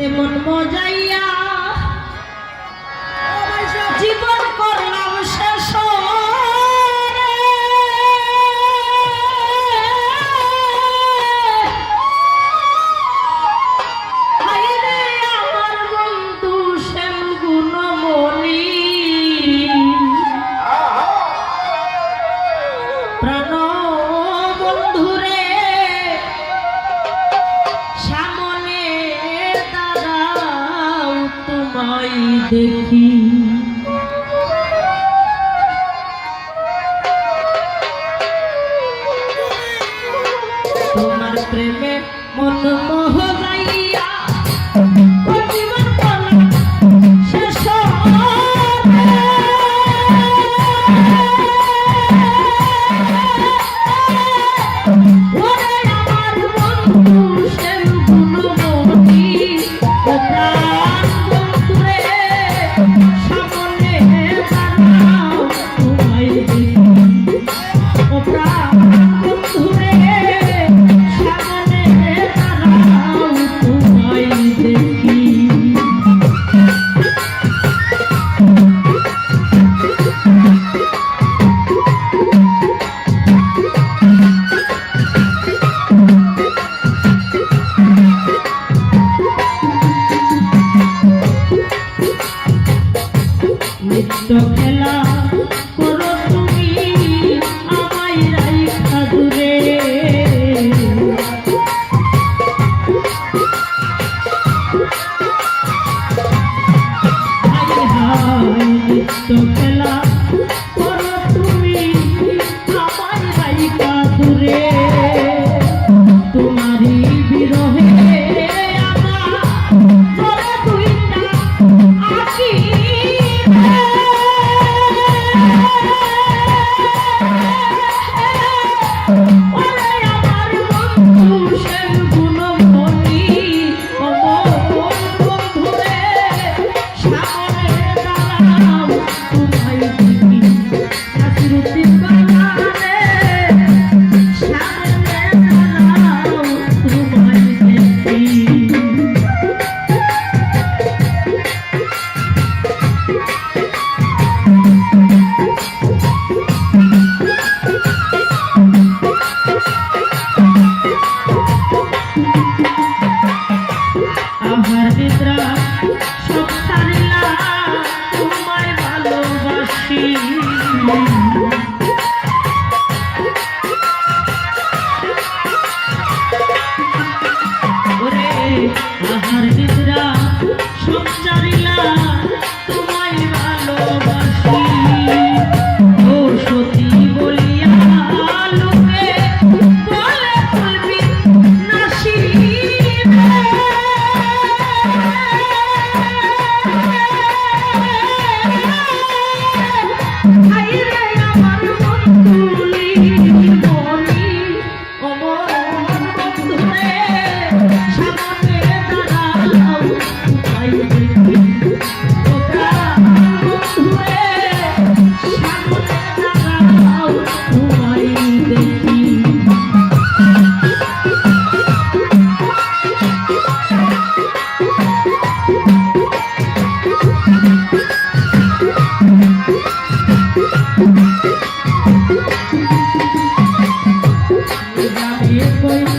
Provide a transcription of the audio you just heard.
তেমন মজাইয়া জীবন করলাম শেষ আমার বন্ধু শ্যাম গুণমণি প্রাণ বন্ধুরে সামনে দাঁড়াও তোমায় দেখি তোমার প্রেমে মন মোহ যাইয়া ও জীবন বলা শেষ ওরে আমার বন্ধু শ্যাম গুণমণি ও প্রাণ বন্ধুরে সামনে দাঁড়াও তোমায় দেখি ও প্রাণ বন্ধুরে সামনে দাঁড়াও তোমায় দেখি নিত্য খেলা করো তুমি আমায় রাইখা দূরে হায় হায় নিত্য খেলা করো তুমি আমায় রাইখা দূরে তোমারই বিরহে আমার জলে দুইটা আঁকি আমার নিদ্রা সব ছাড়িলা তোমায় ভালোবাসি ওরে আমার নিদ্রা সব ছাড়িলা তোমায় ভালোবাসি ও সতী বলিয়া লোকে বলে বলবি নাসি Oh